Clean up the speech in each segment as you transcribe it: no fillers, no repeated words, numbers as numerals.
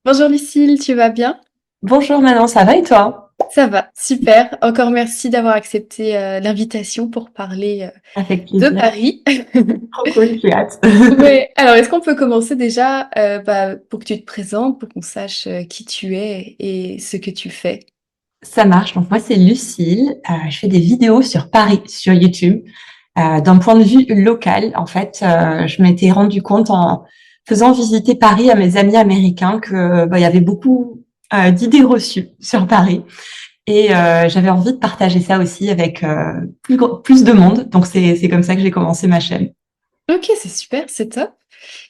Bonjour Lucille, tu vas bien? Bonjour Manon, ça va et toi? Ça va, super. Encore merci d'avoir accepté l'invitation pour parler Avec de plaisir. Paris. Trop cool, j'ai hâte. Ouais. Alors, est-ce qu'on peut commencer déjà pour que tu te présentes, pour qu'on sache qui tu es et ce que tu fais? Ça marche. Donc moi c'est Lucille. Je fais des vidéos sur Paris sur YouTube. D'un point de vue local, en fait, je m'étais rendu compte en faisant visiter Paris à mes amis américains que il y avait beaucoup d'idées reçues sur Paris et j'avais envie de partager ça aussi avec plus de monde. Donc c'est comme ça que j'ai commencé ma chaîne. Ok, c'est super, c'est top.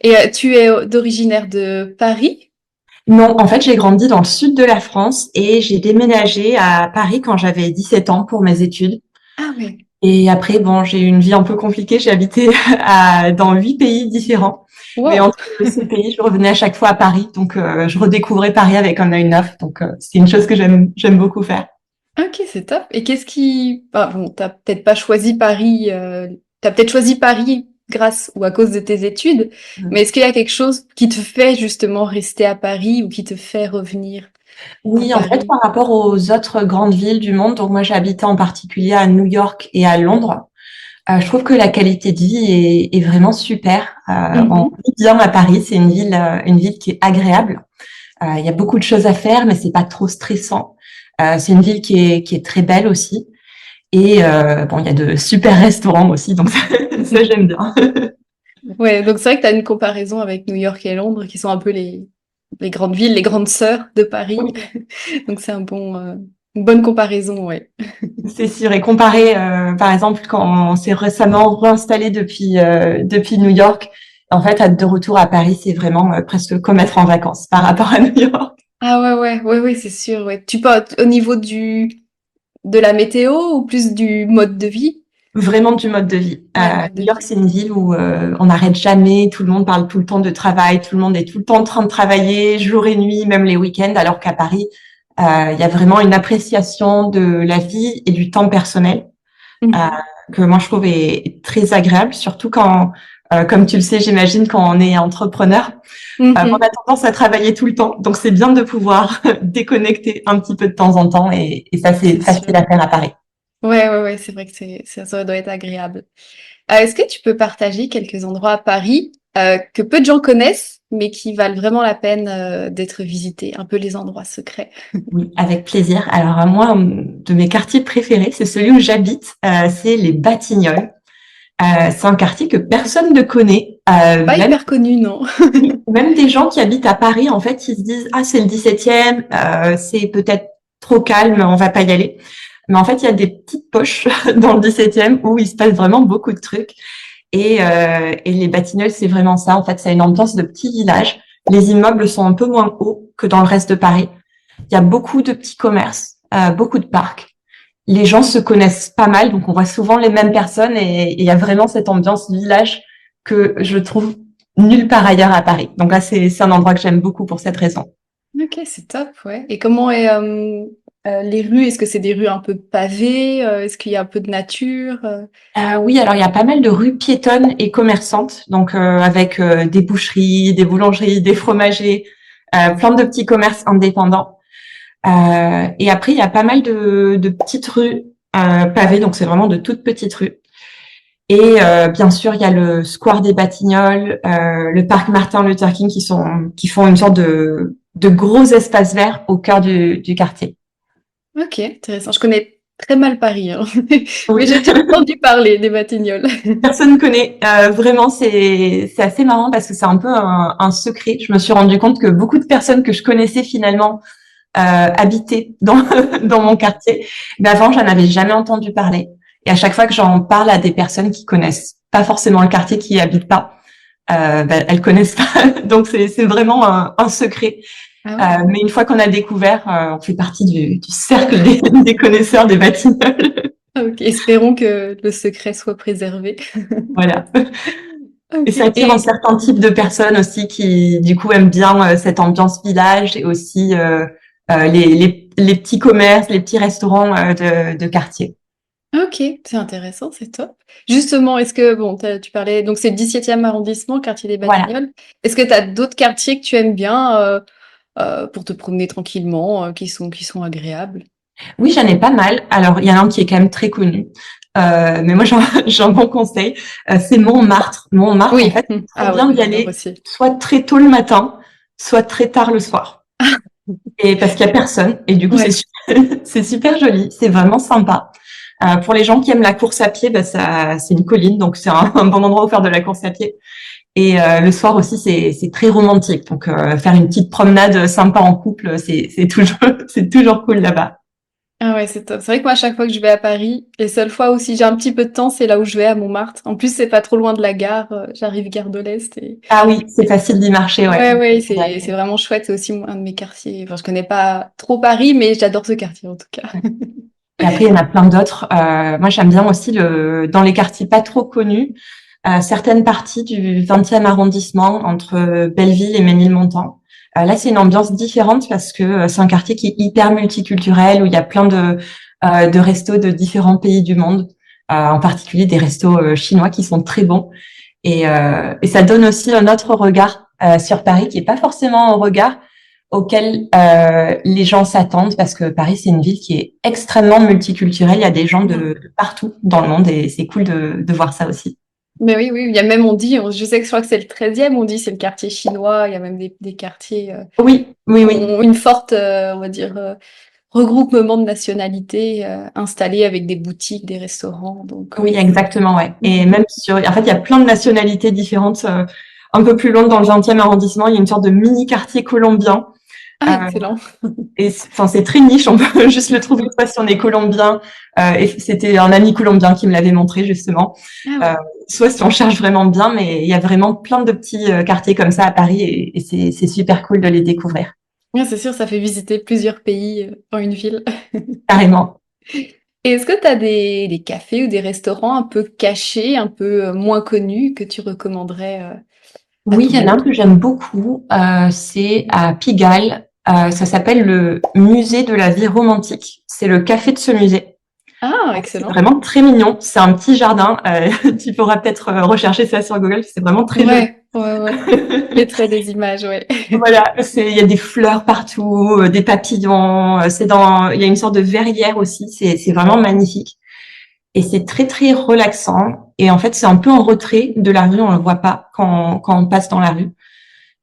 Et tu es d'originaire de Paris? Non, en fait, j'ai grandi dans le sud de la France et j'ai déménagé à Paris quand j'avais 17 ans pour mes études. Ah oui. Et après, bon, j'ai eu une vie un peu compliquée. J'ai habité dans 8 pays différents. Mais Wow. entre ces pays, je revenais à chaque fois à Paris. Donc, je redécouvrais Paris avec un œil neuf. Donc, c'est une chose que j'aime beaucoup faire. Ok, c'est top. Et qu'est-ce qui... Ah, bon, t'as peut-être pas choisi Paris, t'as peut-être choisi Paris grâce ou à cause de tes études, mais est-ce qu'il y a quelque chose qui te fait justement rester à Paris ou qui te fait revenir à Oui, en fait, Paris? par rapport aux autres grandes villes du monde, donc moi, j'ai habité en particulier à New York et à Londres. Je trouve que la qualité de vie est vraiment super. On Mhm. vit bien à Paris, c'est une ville qui est agréable. Il y a beaucoup de choses à faire, mais c'est pas trop stressant. C'est une ville qui est très belle aussi. Et bon, il y a de super restaurants aussi, donc ça j'aime bien. Ouais, donc c'est vrai que tu as une comparaison avec New York et Londres qui sont un peu les grandes villes, les grandes sœurs de Paris. Oui, Donc c'est une bonne comparaison, ouais. c'est sûr. Et comparé, par exemple, quand on s'est récemment réinstallé depuis New York, en fait, être de retour à Paris, c'est vraiment presque comme être en vacances par rapport à New York. Ah ouais, c'est sûr, ouais. Tu parles au niveau de la météo ou plus du mode de vie? Vraiment du mode de vie. Ouais, mode de New York, vie. c'est une ville où on n'arrête jamais, tout le monde parle tout le temps de travail, tout le monde est tout le temps en train de travailler, jour et nuit, même les week-ends, alors qu'à Paris, il y a vraiment une appréciation de la vie et du temps personnel euh, Mhm. que moi je trouve est très agréable, surtout quand, comme tu le sais, j'imagine, quand on est entrepreneur, on a Mhm. tendance à travailler tout le temps, donc c'est bien de pouvoir déconnecter un petit peu de temps en temps et ça, c'est C'est sûr. facile à faire à Paris. Ouais, c'est vrai que ça doit être agréable. Est-ce que tu peux partager quelques endroits à Paris que peu de gens connaissent, mais qui valent vraiment la peine d'être visités, un peu les endroits secrets? Oui, avec plaisir. Alors, à moi, de mes quartiers préférés, c'est celui où j'habite, c'est les Batignolles. C'est un quartier que personne ne connaît, Pas hyper connu, non? même des gens qui habitent à Paris, en fait, ils se disent, ah, c'est le 17e, c'est peut-être trop calme, on va pas y aller. Mais en fait, il y a des petites poches dans le 17e où il se passe vraiment beaucoup de trucs. Et les Batignolles, c'est vraiment ça. En fait, c'est une ambiance de petit village. Les immeubles sont un peu moins hauts que dans le reste de Paris. Il y a beaucoup de petits commerces, beaucoup de parcs. Les gens se connaissent pas mal, donc on voit souvent les mêmes personnes et il y a vraiment cette ambiance village que je trouve nulle part ailleurs à Paris. Donc là, c'est un endroit que j'aime beaucoup pour cette raison. Ok, c'est top, ouais. Et comment est les rues? Est-ce que c'est des rues un peu pavées? Est-ce qu'il y a un peu de nature? Oui, alors il y a pas mal de rues piétonnes et commerçantes, donc avec des boucheries, des boulangeries, des fromagers, plein de petits commerces indépendants. Et après, il y a pas mal de petites rues pavées, donc c'est vraiment de toutes petites rues. Et bien sûr, il y a le Square des Batignolles, le parc Martin Luther King qui font une sorte de gros espaces verts au cœur du quartier. Ok, intéressant. Je connais très mal Paris, hein. Mais Oui. j'ai déjà entendu parler des Batignolles. Personne ne connaît. Vraiment, c'est assez marrant parce que c'est un peu un secret. Je me suis rendu compte que beaucoup de personnes que je connaissais finalement habitaient dans dans mon quartier, mais avant, j'en avais jamais entendu parler. Et à chaque fois que j'en parle à des personnes qui connaissent pas forcément le quartier, qui y habitent pas, elles connaissent pas. Donc c'est vraiment un secret. Ah ouais. Mais une fois qu'on a découvert, on fait partie du cercle des connaisseurs des Batignolles. Ah, ok, espérons que le secret soit préservé. Voilà. Et Ok. ça attire un certain type de personnes aussi qui, du coup, aiment bien cette ambiance village et aussi les petits commerces, les petits restaurants de quartier. Ok, c'est intéressant, c'est top. Justement, est-ce que, bon, tu parlais, donc c'est le 17e arrondissement, quartier des Voilà. Batignolles. Est-ce que tu as d'autres quartiers que tu aimes bien? pour te promener tranquillement, qui sont agréables? Oui, j'en ai pas mal. Alors, il y en a un qui est quand même très connu. Mais moi, j'ai un bon conseil. C'est Montmartre. Montmartre, en Oui. fait, c'est très Ah ouais, bien d'y j'adore aller aussi. soit très tôt le matin, soit très tard le soir. Et parce qu'il y a personne. Et du coup, Ouais. c'est super joli. C'est vraiment sympa. Pour les gens qui aiment la course à pied, bah, c'est une colline, donc c'est un bon endroit où faire de la course à pied. Et le soir aussi, c'est très romantique. Donc, faire une petite promenade sympa en couple, c'est toujours, c'est toujours cool là-bas. Ah ouais, c'est top. C'est vrai que moi, à chaque fois que je vais à Paris, les seules fois où si j'ai un petit peu de temps, c'est là où je vais à Montmartre. En plus, c'est pas trop loin de la gare. J'arrive gare de l'Est et Ah oui, c'est facile d'y marcher, ouais. ouais, ouais, c'est vraiment chouette. C'est aussi un de mes quartiers. Enfin, je connais pas trop Paris, mais j'adore ce quartier en tout cas. Et après, il y en a plein d'autres. Moi, j'aime bien aussi dans les quartiers pas trop connus, certaines parties du 20e arrondissement entre Belleville et Ménilmontant. Là, c'est une ambiance différente parce que c'est un quartier qui est hyper multiculturel où il y a plein de restos de différents pays du monde, en particulier des restos chinois qui sont très bons. Et ça donne aussi un autre regard sur Paris qui est pas forcément un regard auquel les gens s'attendent parce que Paris, c'est une ville qui est extrêmement multiculturelle. Il y a des gens Mm. de partout dans le monde et c'est cool de voir ça aussi. Mais oui, oui, il y a même, on dit, je sais que je crois que c'est le 13e, on dit c'est le quartier chinois. Il y a même des quartiers Oui, oui, qui oui. ont une forte, on va dire, regroupement de nationalités installés avec des boutiques, des restaurants. Donc, Oui, exactement, ouais. Et Mhm. même en fait, il y a plein de nationalités différentes. Un peu plus loin dans le 20e arrondissement, il y a une sorte de mini quartier colombien. Ah, Euh, excellent. Et enfin, c'est très niche, on peut juste le trouver soit si on est colombien, et c'était un ami colombien qui me l'avait montré justement, Ah euh, ouais. soit si on cherche vraiment bien, mais il y a vraiment plein de petits quartiers comme ça à Paris et c'est super cool de les découvrir, Ouais, c'est sûr, ça fait visiter plusieurs pays en une ville. carrément. Et est-ce que tu as des cafés ou des restaurants un peu cachés, un peu moins connus que tu recommanderais à Oui, tout il le y en a un monde? que j'aime beaucoup, c'est à Pigalle, ça s'appelle le musée de la vie romantique, c'est le café de ce musée. Ah, C'est excellent. vraiment très mignon. C'est un petit jardin. Tu pourras peut-être rechercher ça sur Google. C'est vraiment très joli. Ouais, ouais, ouais. Je mettrai des images, ouais. Voilà, il y a des fleurs partout, des papillons. Il y a une sorte de verrière aussi. C'est vraiment magnifique. Et c'est très, très relaxant. Et en fait, c'est un peu en retrait de la rue. On le voit pas quand on passe dans la rue.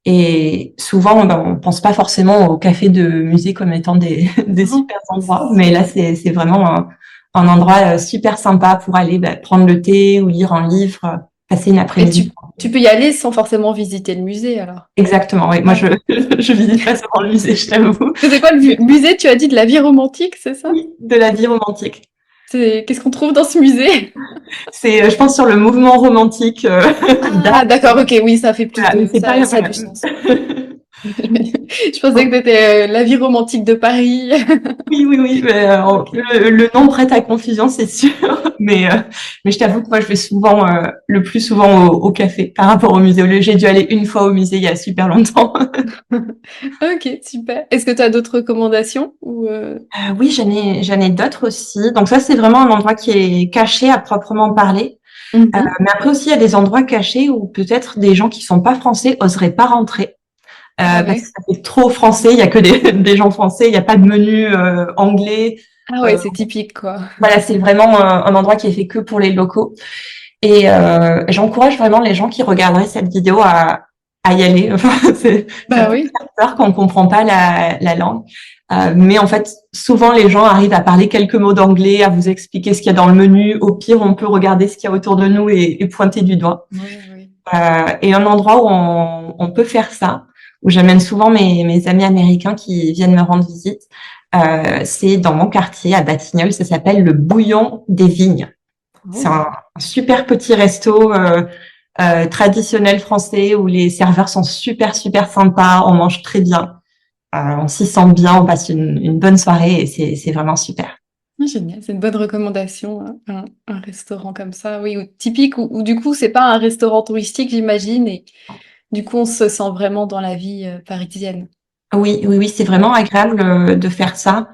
Et souvent, ben, on pense pas forcément au café de musée comme étant des Mhm. super endroits. Mais là, c'est vraiment un endroit super sympa pour aller ben, prendre le thé ou lire un livre, passer une Et après-midi. tu peux y aller sans forcément visiter le musée, alors. Exactement, oui. Moi, Ah. je visite pas souvent le musée, je t'avoue. C'est quoi le musée, tu as dit, de la vie romantique, c'est ça? Oui, de la vie romantique. Qu'est-ce qu'on trouve dans ce musée? C'est, je pense, sur le mouvement romantique d'art. Ah, d'accord, ok, oui, ça fait plus Voilà, mais de, c'est pas. ça a Voilà. du sens. Je pensais que c'était la vie romantique de Paris. Oui, oui, oui. Mais, le nom prête à confusion, c'est sûr. Mais je t'avoue que moi, je vais souvent, le plus souvent au café par rapport au musée. J'ai dû aller une fois au musée il y a super longtemps. Ok, super. Est-ce que tu as d'autres recommandations ou Oui, j'en ai d'autres aussi. Donc ça, c'est vraiment un endroit qui est caché à proprement parler. Mhm. Mais après aussi, il y a des endroits cachés où peut-être des gens qui sont pas français oseraient pas rentrer. Ah Parce que ouais. ça fait trop français, il y a que des gens français, il n'y a pas de menu anglais. Ah ouais, c'est typique, quoi. Voilà, c'est vraiment un endroit qui est fait que pour les locaux. Et j'encourage vraiment les gens qui regarderaient cette vidéo à y aller. Enfin, ça Bah peut oui. faire peur quand on comprend pas la langue. Mais en fait, souvent les gens arrivent à parler quelques mots d'anglais, à vous expliquer ce qu'il y a dans le menu. Au pire, on peut regarder ce qu'il y a autour de nous et pointer du doigt. Oui, oui. Et un endroit où on peut faire ça, où j'amène souvent mes amis américains qui viennent me rendre visite, c'est dans mon quartier à Batignolles, ça s'appelle le Bouillon des Vignes. C'est Oh. un super petit resto traditionnel français où les serveurs sont super, super sympas, on mange très bien, on s'y sent bien, on passe une bonne soirée et c'est vraiment super. Ah, génial, c'est une bonne recommandation, hein, un restaurant comme ça, oui, ou typique, ou du coup, c'est pas un restaurant touristique, j'imagine, et du coup, on se sent vraiment dans la vie parisienne. Oui, oui, oui, c'est vraiment agréable de faire ça.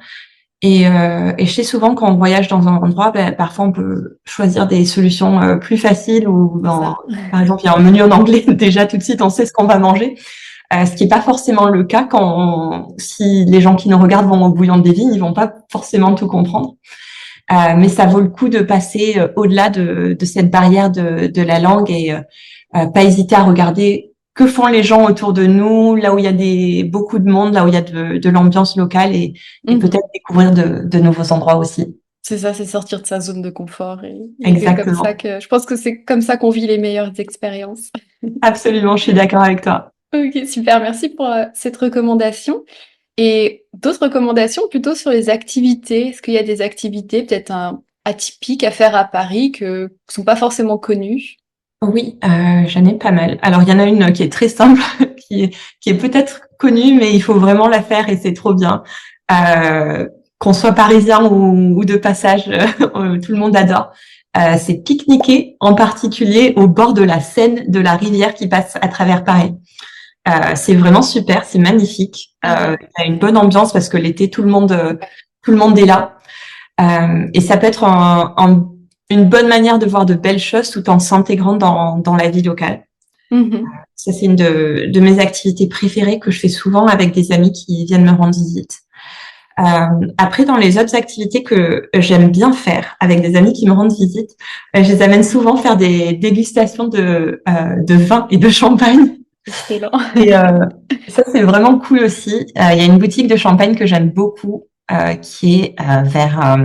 Et je sais souvent quand on voyage dans un endroit, ben, parfois on peut choisir des solutions plus faciles ou C'est ça. par exemple il y a un menu en anglais déjà tout de suite on sait ce qu'on va manger. ce qui est pas forcément le cas si les gens qui nous regardent vont au Bouillon des Vignes, ils vont pas forcément tout comprendre. Mais ça vaut le coup de passer au-delà de cette barrière de la langue et pas hésiter à regarder que font les gens autour de nous, là où il y a beaucoup de monde, là où il y a de l'ambiance locale et peut-être découvrir de nouveaux endroits aussi. C'est ça, c'est sortir de sa zone de confort. Et Exactement. C'est comme ça je pense que c'est comme ça qu'on vit les meilleures expériences. Absolument, je suis d'accord avec toi. Ok, super, merci pour cette recommandation. Et d'autres recommandations plutôt sur les activités. Est-ce qu'il y a des activités peut-être atypiques à faire à Paris qui sont pas forcément connues? Oui, j'en ai pas mal. Alors, il y en a une qui est très simple, qui est peut-être connue, mais il faut vraiment la faire et c'est trop bien. Qu'on soit parisien ou de passage, tout le monde adore. C'est pique-niquer, en particulier au bord de la Seine, de la rivière qui passe à travers Paris. C'est vraiment super, c'est magnifique. Il y a une bonne ambiance parce que l'été, tout le monde est là. Et ça peut être une bonne manière de voir de belles choses tout en s'intégrant dans la vie locale. Ça, c'est une de mes activités préférées que je fais souvent avec des amis qui viennent me rendre visite. Après, dans les autres activités que j'aime bien faire avec des amis qui me rendent visite, je les amène souvent faire des dégustations de vin et de champagne. Excellent. Et ça, c'est vraiment cool aussi. Il y a une boutique de champagne que j'aime beaucoup qui est vers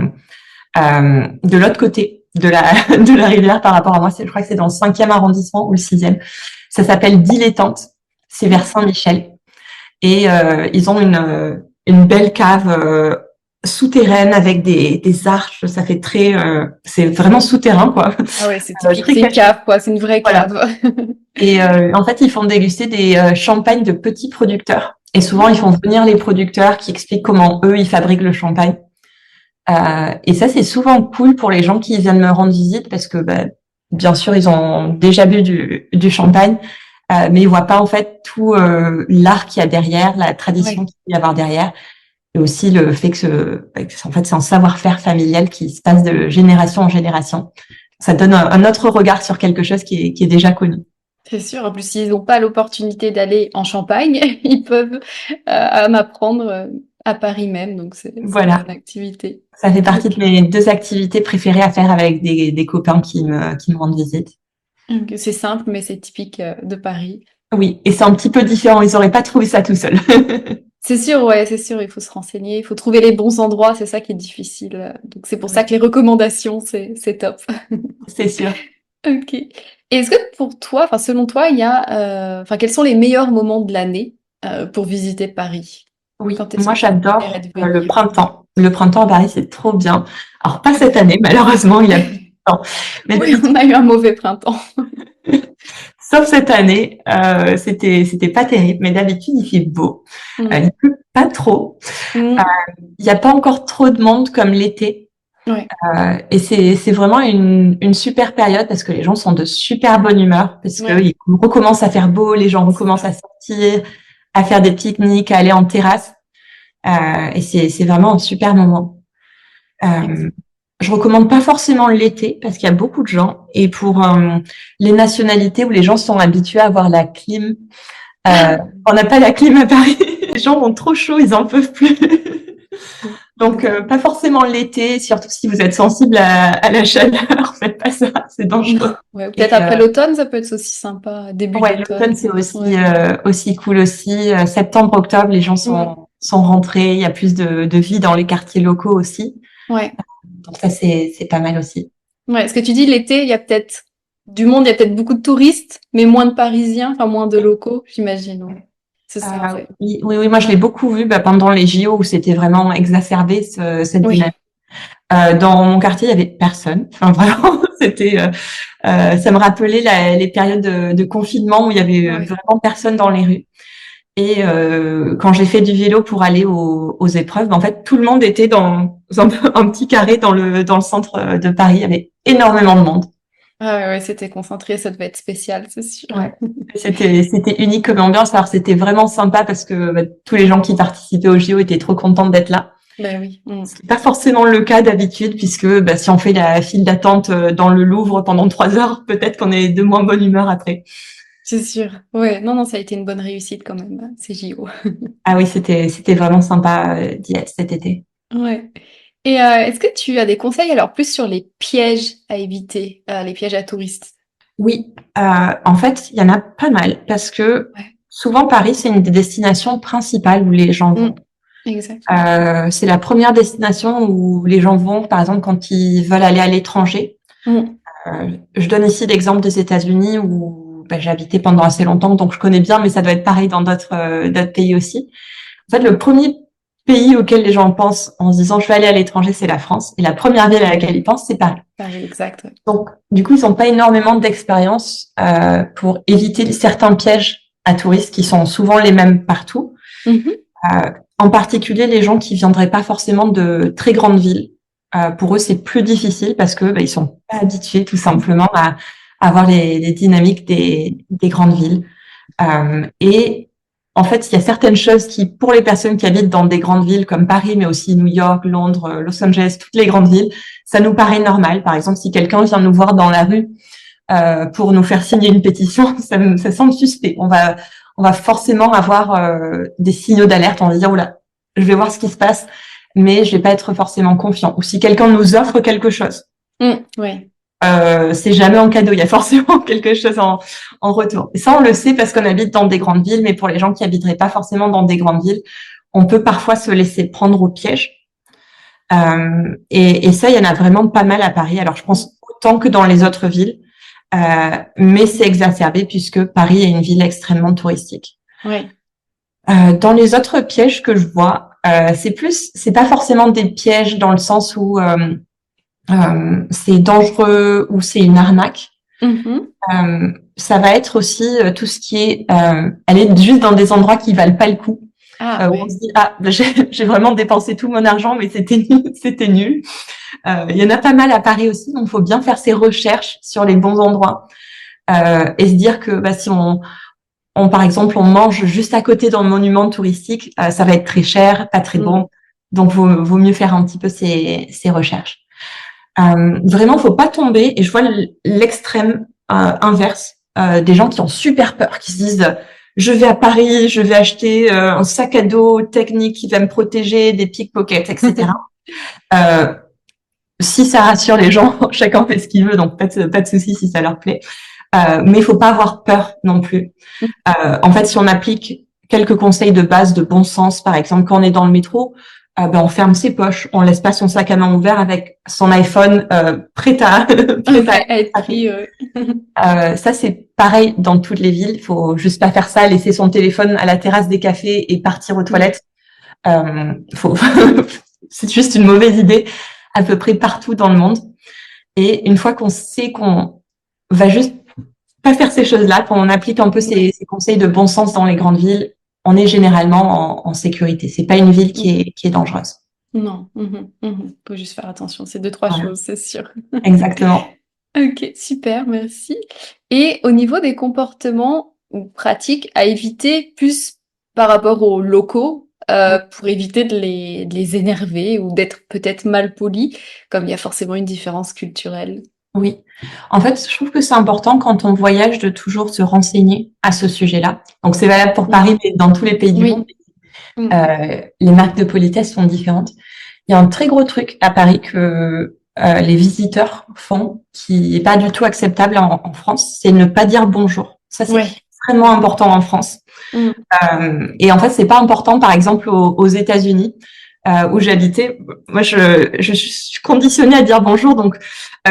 de l'autre côté de la rivière par rapport à moi. Je crois que c'est dans le 5e arrondissement ou le 6e. Ça s'appelle Dilettante. C'est vers Saint-Michel. Et ils ont une belle cave souterraine avec des arches. Ça fait c'est vraiment souterrain, quoi. Ah ouais, c'est typique, c'est une cave, quoi. C'est une vraie cave. Voilà. Et en fait, ils font déguster des champagnes de petits producteurs. Et souvent, ils font venir les producteurs qui expliquent comment eux, ils fabriquent le champagne. Et ça, c'est souvent cool pour les gens qui viennent me rendre visite parce que, bien sûr, ils ont déjà bu du champagne, mais ils voient pas en fait tout l'art qu'il y a derrière, la tradition qu'il peut y avoir derrière, et aussi le fait que en fait, c'est un savoir-faire familial qui se passe de génération en génération. Ça donne un autre regard sur quelque chose qui est déjà connu. C'est sûr. En plus, s'ils n'ont pas l'opportunité d'aller en Champagne, ils peuvent en apprendre à Paris même. Donc, c'est une bonne activité. Ça fait partie de mes 2 activités préférées à faire avec des copains qui me rendent visite. Okay. C'est simple, mais c'est typique de Paris. Oui, et c'est un petit peu différent. Ils n'auraient pas trouvé ça tout seuls. C'est sûr, ouais, c'est sûr. Il faut se renseigner, il faut trouver les bons endroits. C'est ça qui est difficile. Donc, c'est pour ça que les recommandations, c'est top. C'est sûr. Ok. Et est-ce que pour toi, enfin selon toi, il y a, enfin quels sont les meilleurs moments de l'année pour visiter Paris? Oui, moi j'adore le printemps. Le printemps à Paris, c'est trop bien. Alors pas cette année, malheureusement, il y a plus de temps. Mais oui, on a eu un mauvais printemps. Sauf cette année, c'était pas terrible, mais d'habitude il fait beau. Il pleut pas trop. Il y a pas encore trop de monde comme l'été. Ouais. Et c'est vraiment une super période parce que les gens sont de super bonne humeur parce que il recommence à faire beau, les gens recommencent à sortir, à faire des pique-niques, à aller en terrasse. Et c'est vraiment un super moment. Je recommande pas forcément l'été parce qu'il y a beaucoup de gens et pour les nationalités où les gens sont habitués à avoir la clim, on n'a pas la clim à Paris. Les gens ont trop chaud, ils en peuvent plus. Donc pas forcément l'été, surtout si vous êtes sensible à la chaleur, faites pas ça, c'est dangereux. Ouais, peut-être après l'automne, ça peut être aussi sympa, début d'automne. L'automne c'est aussi cool aussi. Septembre, octobre, les gens sont rentrés, il y a plus de vie dans les quartiers locaux aussi. Ouais. Donc ça c'est pas mal aussi. Ouais, ce que tu dis l'été, il y a peut-être du monde, il y a peut-être beaucoup de touristes, mais moins de Parisiens, enfin moins de locaux, j'imagine. Ouais. C'est ça. Oui, moi je l'ai beaucoup vu pendant les JO où c'était vraiment exacerbé cette dynamique. Dans mon quartier, il y avait personne. Enfin vraiment, c'était. Ça me rappelait les périodes de confinement où il y avait vraiment personne dans les rues. Et quand j'ai fait du vélo pour aller aux épreuves, en fait, tout le monde était dans un petit carré dans le centre de Paris. Il y avait énormément de monde. Ah ouais, c'était concentré, ça devait être spécial, c'est sûr. Ouais. C'était unique comme ambiance. Alors c'était vraiment sympa parce que tous les gens qui participaient au JO étaient trop contents d'être là. Ben oui. Ce n'est pas forcément le cas d'habitude puisque si on fait la file d'attente dans le Louvre pendant 3 heures, peut-être qu'on est de moins bonne humeur après. C'est sûr. Ouais, non, non, ça a été une bonne réussite quand même, ces JO. Ah oui, c'était vraiment sympa d'y être cet été. Ouais. Et est-ce que tu as des conseils alors plus sur les pièges à éviter, les pièges à touristes? Oui, en fait, il y en a pas mal parce que Ouais. souvent Paris, c'est une des destinations principales où les gens Mm, vont. exact. C'est la première destination où les gens vont, par exemple, quand ils veulent aller à l'étranger. Mm, Je donne ici l'exemple des États-Unis où j'ai habité pendant assez longtemps, donc je connais bien, mais ça doit être pareil dans d'autres pays aussi. En fait, le premier pays auquel les gens pensent en se disant je vais aller à l'étranger, c'est la France, et la première ville à laquelle ils pensent, c'est Paris. Paris, exact. Ouais. Donc, du coup, ils n'ont pas énormément d'expérience pour éviter certains pièges à touristes qui sont souvent les mêmes partout. Mhm. En particulier, les gens qui viendraient pas forcément de très grandes villes. Pour eux, c'est plus difficile parce que ils sont pas habitués tout simplement à avoir les dynamiques des grandes villes. Et en fait, il y a certaines choses qui, pour les personnes qui habitent dans des grandes villes comme Paris, mais aussi New York, Londres, Los Angeles, toutes les grandes villes, ça nous paraît normal. Par exemple, si quelqu'un vient nous voir dans la rue pour nous faire signer une pétition, ça semble suspect. On va forcément avoir des signaux d'alerte. On va dire, oula, je vais voir ce qui se passe, mais je vais pas être forcément confiant. Ou si quelqu'un nous offre quelque chose, Ouais. c'est jamais en cadeau. Il y a forcément quelque chose en retour. Et ça, on le sait parce qu'on habite dans des grandes villes, mais pour les gens qui habiteraient pas forcément dans des grandes villes, on peut parfois se laisser prendre au piège. Et ça, il y en a vraiment pas mal à Paris. Alors, je pense autant que dans les autres villes. Mais c'est exacerbé puisque Paris est une ville extrêmement touristique. Ouais. Dans les autres pièges que je vois, c'est pas forcément des pièges dans le sens où c'est dangereux ou c'est une arnaque. Mhm. Ça va être aussi tout ce qui est aller juste dans des endroits qui valent pas le coup. Ah Où on ouais. se dit j'ai vraiment dépensé tout mon argent mais c'était nul. Il y en a pas mal à Paris aussi, donc faut bien faire ses recherches sur les bons endroits. Et se dire que si par exemple, on mange juste à côté d'un monument touristique, ça va être très cher, pas très Mm. bon. Donc, vaut mieux faire un petit peu ses recherches. Vraiment, faut pas tomber. Et je vois l'extrême inverse des gens qui ont super peur, qui se disent je vais à Paris, je vais acheter un sac à dos technique qui va me protéger des pickpockets, etc. euh, Si ça rassure les gens, chacun fait ce qu'il veut, donc pas de souci si ça leur plaît. Mais il faut pas avoir peur non plus. En fait, si on applique quelques conseils de base de bon sens, par exemple, quand on est dans le métro, on ferme ses poches, on laisse pas son sac à main ouvert avec son iPhone prêt à prêt Ouais, à être à pris. ça, c'est pareil dans toutes les villes. Il faut juste pas faire ça, laisser son téléphone à la terrasse des cafés et partir aux toilettes. Faut c'est juste une mauvaise idée à peu près partout dans le monde. Et une fois qu'on sait qu'on va juste pas faire ces choses-là, quand on applique un peu Ouais. ces conseils de bon sens dans les grandes villes, on est généralement en sécurité. C'est pas une ville qui est dangereuse. Non. Mhm, mhm. Faut juste faire attention. C'est deux, trois Voilà, choses, c'est sûr. exactement. Ok, super, merci. Et au niveau des comportements ou pratiques à éviter plus par rapport aux locaux, pour éviter de les énerver ou d'être peut-être mal poli, comme il y a forcément une différence culturelle. Oui. En fait, je trouve que c'est important quand on voyage de toujours se renseigner à ce sujet-là. Donc, c'est valable pour Mm. Paris, mais dans tous les pays du monde. Oui. Mm. Les marques de politesse sont différentes. Il y a un très gros truc à Paris que les visiteurs font, qui est pas du tout acceptable en France, c'est ne pas dire bonjour. Ça, c'est Ouais. extrêmement important en France. Mm. Et en fait, c'est pas important, par exemple, aux États-Unis, où j'habitais. Moi, je suis conditionnée à dire bonjour, donc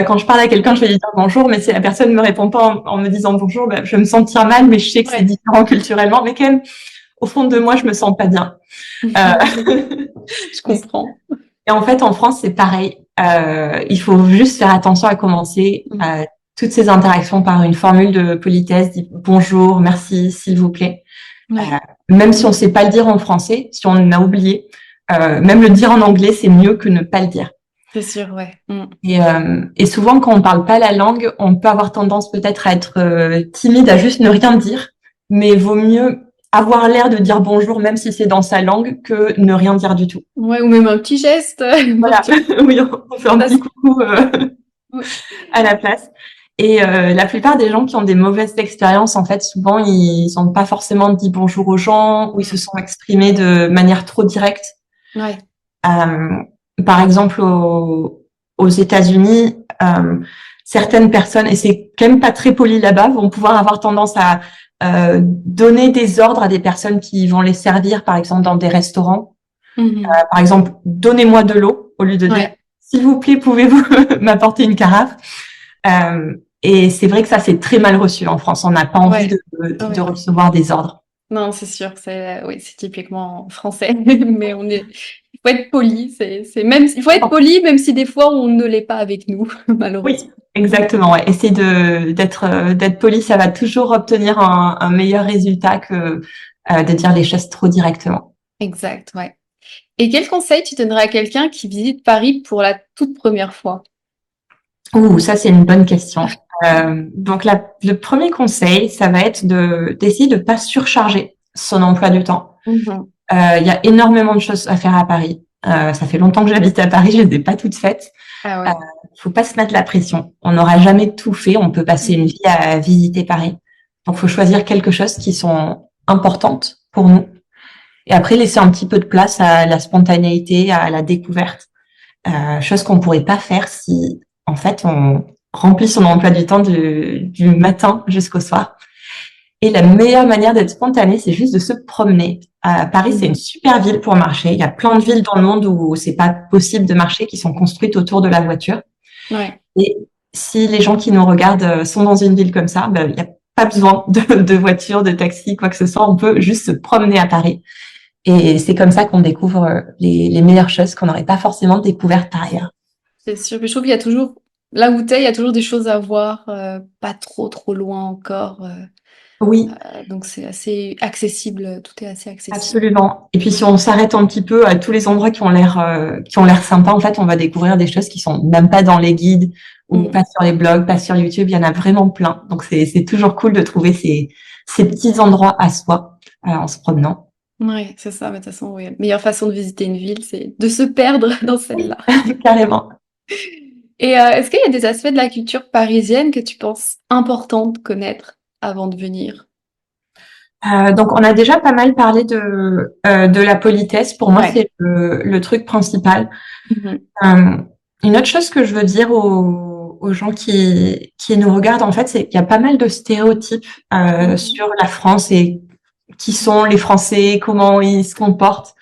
quand je parle à quelqu'un, je vais lui dire bonjour, mais si la personne ne me répond pas en me disant bonjour, je vais me sentir mal, mais je sais que c'est Ouais. différent culturellement, mais quand même, au fond de moi, je me sens pas bien. Je comprends. Et en fait, en France, c'est pareil. Il faut juste faire attention à commencer Mm. toutes ces interactions par une formule de politesse, dit bonjour, merci, s'il vous plaît. Ouais. Même si on sait pas le dire en français, si on a oublié, même le dire en anglais, c'est mieux que ne pas le dire. C'est sûr, ouais. Mm. Et souvent, quand on parle pas la langue, on peut avoir tendance peut-être à être timide, à juste ne rien dire. Mais vaut mieux avoir l'air de dire bonjour, même si c'est dans sa langue, que ne rien dire du tout. Ouais, ou même un petit geste pour Voilà, dire oui, on fait un ça. petit coucou Ouais. à la place. Et la plupart des gens qui ont des mauvaises expériences, en fait, souvent, ils n'ont pas forcément dit bonjour aux gens ou ils se sont exprimés de manière trop directe. Ouais. Par exemple, aux États-Unis, certaines personnes, et c'est quand même pas très poli là-bas, vont pouvoir avoir tendance à donner des ordres à des personnes qui vont les servir, par exemple, dans des restaurants. Par exemple, donnez-moi de l'eau, au lieu de dire, s'il vous plaît, pouvez-vous m'apporter une carafe? Et c'est vrai que ça, c'est très mal reçu en France. On n'a pas envie de recevoir des ordres. Non, c'est sûr, oui, c'est typiquement français, mais il faut être poli, il faut être poli, même si des fois on ne l'est pas avec nous, malheureusement. Oui, exactement. Ouais. Essayer d'être poli, ça va toujours obtenir un meilleur résultat que de dire les choses trop directement. Exact, ouais. Et quel conseil tu donnerais à quelqu'un qui visite Paris pour la toute première fois? Ouh, ça c'est une bonne question. Donc le premier conseil, ça va être d'essayer de pas surcharger son emploi du temps. Il y a énormément de choses à faire à Paris. Ça fait longtemps que j'habite à Paris, je les ai pas toutes faites. Ah ouais. Faut pas se mettre la pression. On n'aura jamais tout fait. On peut passer une vie à visiter Paris. Donc, faut choisir quelque chose qui sont importantes pour nous. Et après, laisser un petit peu de place à la spontanéité, à la découverte. Chose qu'on pourrait pas faire si, en fait, on remplit son emploi du temps du matin jusqu'au soir. Et la meilleure manière d'être spontané, c'est juste de se promener. Paris, c'est une super ville pour marcher. Il y a plein de villes dans le monde où c'est pas possible de marcher, qui sont construites autour de la voiture. Ouais. Et si les gens qui nous regardent sont dans une ville comme ça, il n'y a pas besoin de voiture, de taxi, quoi que ce soit. On peut juste se promener à Paris. Et c'est comme ça qu'on découvre les meilleures choses qu'on n'aurait pas forcément découvertes par ailleurs. C'est sûr. Mais je trouve qu'il y a toujours, là où t'es, il y a toujours des choses à voir, pas trop loin encore. Oui. Donc c'est assez accessible, tout est assez accessible. Absolument. Et puis si on s'arrête un petit peu à tous les endroits qui ont l'air sympas, en fait, on va découvrir des choses qui sont même pas dans les guides ou pas sur les blogs, pas sur YouTube. Il y en a vraiment plein. Donc c'est toujours cool de trouver ces petits endroits à soi en se promenant. Ouais, c'est ça. Mais de toute façon, oui, la meilleure façon de visiter une ville, c'est de se perdre dans celle-là. Oui, carrément. Et est-ce qu'il y a des aspects de la culture parisienne que tu penses important de connaître avant de venir? Donc, on a déjà pas mal parlé de la politesse. Pour moi, c'est le truc principal. Une autre chose que je veux dire aux gens qui nous regardent, en fait, c'est qu'il y a pas mal de stéréotypes sur la France et qui sont les Français, comment ils se comportent.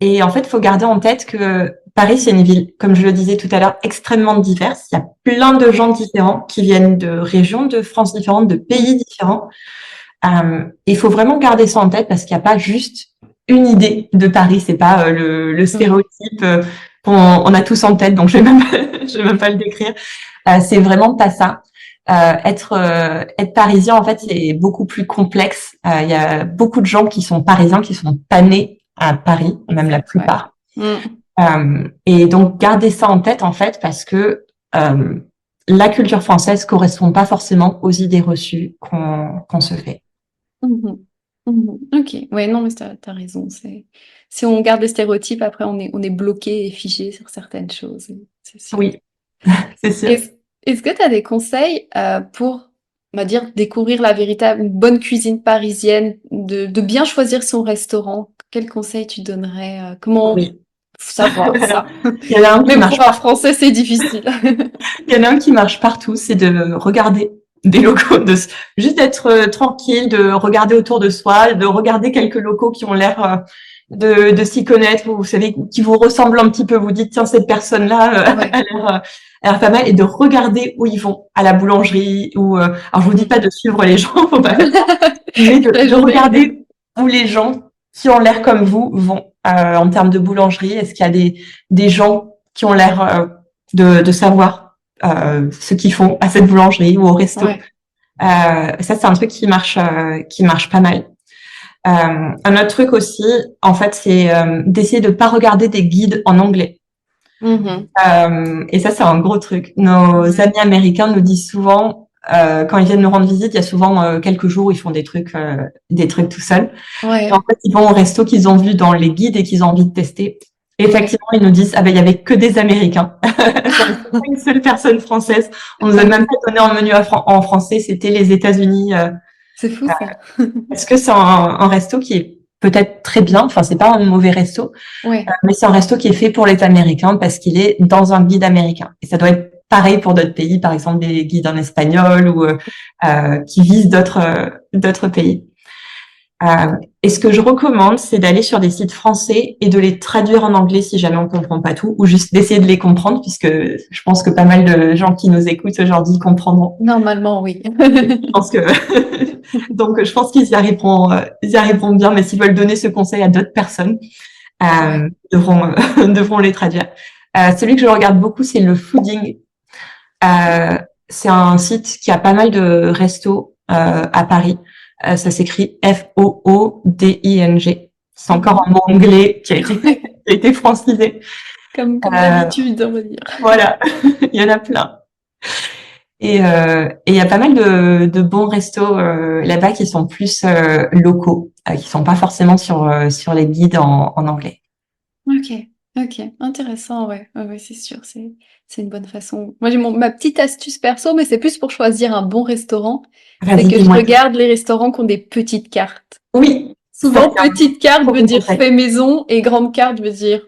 Et en fait, il faut garder en tête que Paris, c'est une ville, comme je le disais tout à l'heure, extrêmement diverse. Il y a plein de gens différents qui viennent de régions de France différentes, de pays différents. Il faut vraiment garder ça en tête parce qu'il n'y a pas juste une idée de Paris. C'est pas le stéréotype qu'on a tous en tête. Donc je vais même pas le décrire. C'est vraiment pas ça. Être parisien, en fait, c'est beaucoup plus complexe. Il y a beaucoup de gens qui sont parisiens, qui sont pas nés à Paris, même la plupart. Et donc garder ça en tête, en fait, parce que la culture française correspond pas forcément aux idées reçues qu'on se fait. Ok, ouais, non, mais t'as raison. Si on garde les stéréotypes, après on est bloqué et figé sur certaines choses. C'est sûr. Oui, c'est sûr. Est-ce que tu as des conseils pour, on va dire, découvrir une bonne cuisine parisienne, de bien choisir son restaurant? Quels conseils tu donnerais? Comment savoir ça? Il y en a un qui Même pour un Français, c'est difficile. Il y en a un qui marche partout, c'est de regarder des locaux, juste d'être tranquille, de regarder autour de soi, de regarder quelques locaux qui ont l'air de s'y connaître, vous savez, qui vous ressemblent un petit peu. Vous dites, tiens, cette personne-là a l'air pas mal, et de regarder où ils vont, à la boulangerie, ou alors je vous dis pas de suivre les gens, faut pas, mais de regarder où les gens qui ont l'air comme vous vont en termes de boulangerie. Est-ce qu'il y a des gens qui ont l'air de savoir ce qu'ils font à cette boulangerie ou au resto. Ça, c'est un truc qui marche pas mal. Un autre truc aussi, en fait, c'est d'essayer de pas regarder des guides en anglais. Et ça, c'est un gros truc. Nos amis américains nous disent souvent, quand ils viennent nous rendre visite, il y a souvent quelques jours où ils font des trucs tout seuls. Et en fait, ils vont au resto qu'ils ont vu dans les guides et qu'ils ont envie de tester. Et effectivement, ils nous disent, ah ben, il y avait que des Américains. Pas une seule personne française. On nous a même pas donné un menu en français, c'était les États-Unis. C'est fou ça. Parce que c'est un resto qui est peut-être très bien. Enfin, c'est pas un mauvais resto, Ouais. mais c'est un resto qui est fait pour les Américains parce qu'il est dans un guide américain. Et ça doit être pareil pour d'autres pays, par exemple des guides en espagnol ou qui visent d'autres pays. Et ce que je recommande, c'est d'aller sur des sites français et de les traduire en anglais si jamais on comprend pas tout, ou juste d'essayer de les comprendre, puisque je pense que pas mal de gens qui nous écoutent aujourd'hui comprendront. Normalement, oui. Je pense que donc je pense qu'ils y arriveront bien, mais s'ils veulent donner ce conseil à d'autres personnes, devront les traduire. Celui que je regarde beaucoup, c'est le Fooding. C'est un site qui a pas mal de restos à Paris. Ça s'écrit Fooding. C'est encore un mot anglais qui a été francisé. Comme d'habitude, on va dire. Voilà, il y en a plein. Et il y a pas mal de bons restos là-bas qui sont plus locaux, qui sont pas forcément sur les guides en anglais. Ok, intéressant, ouais, c'est sûr, c'est une bonne façon. Moi, j'ai ma petite astuce perso, mais c'est plus pour choisir un bon restaurant. C'est que je regarde les restaurants qui ont des petites cartes. Oui. Souvent, petite carte veut dire fait maison et grande carte veut dire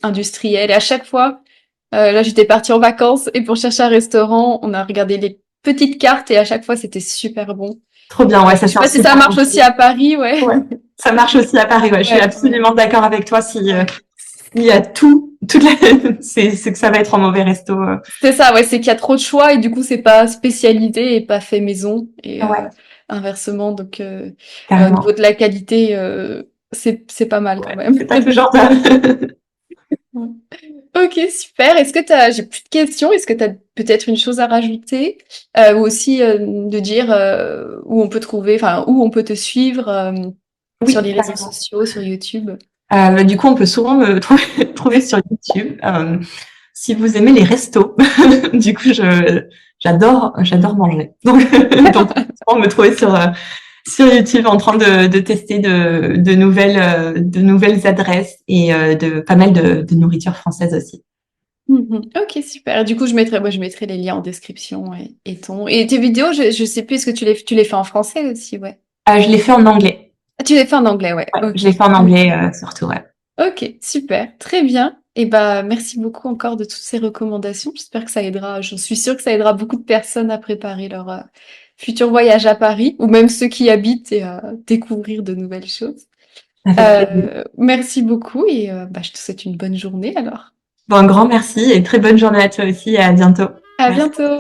industriel. Et à chaque fois, là, j'étais partie en vacances et pour chercher un restaurant, on a regardé les petites cartes et à chaque fois, c'était super bon. Trop bien, ouais, ça je sais pas si ça marche aussi à Paris, ouais. Ça marche aussi à Paris, ouais. Je suis absolument d'accord avec toi. Il y a tout, c'est que ça va être un mauvais resto. C'est ça, ouais, c'est qu'il y a trop de choix et du coup, c'est pas spécialité et pas fait maison et inversement. Donc, au niveau de la qualité, c'est pas mal quand même. C'est pas toujours ça. Ok, super. J'ai plus de questions. Est-ce que tu as peut-être une chose à rajouter ou aussi de dire où on peut trouver, enfin où on peut te suivre sur les réseaux sociaux, sur YouTube? Du coup, on peut souvent me trouver sur YouTube. Si vous aimez les restos, du coup, j'adore manger. Donc on me trouver sur YouTube en train de tester de nouvelles adresses et de pas mal de nourriture française aussi. Ok, super. Du coup, je mettrai les liens en description et tes vidéos, je sais plus, est-ce que tu les fais en français aussi, ouais? Je les fais en anglais. Ah, tu les fais en anglais, ouais. Okay. Je les fais en anglais surtout, ouais. Ok, super, très bien. Et merci beaucoup encore de toutes ces recommandations. J'espère que ça aidera, j'en suis sûre que ça aidera beaucoup de personnes à préparer leur futur voyage à Paris, ou même ceux qui y habitent et à découvrir de nouvelles choses. Merci beaucoup et je te souhaite une bonne journée alors. Bon, un grand merci et très bonne journée à toi aussi et à bientôt. À bientôt.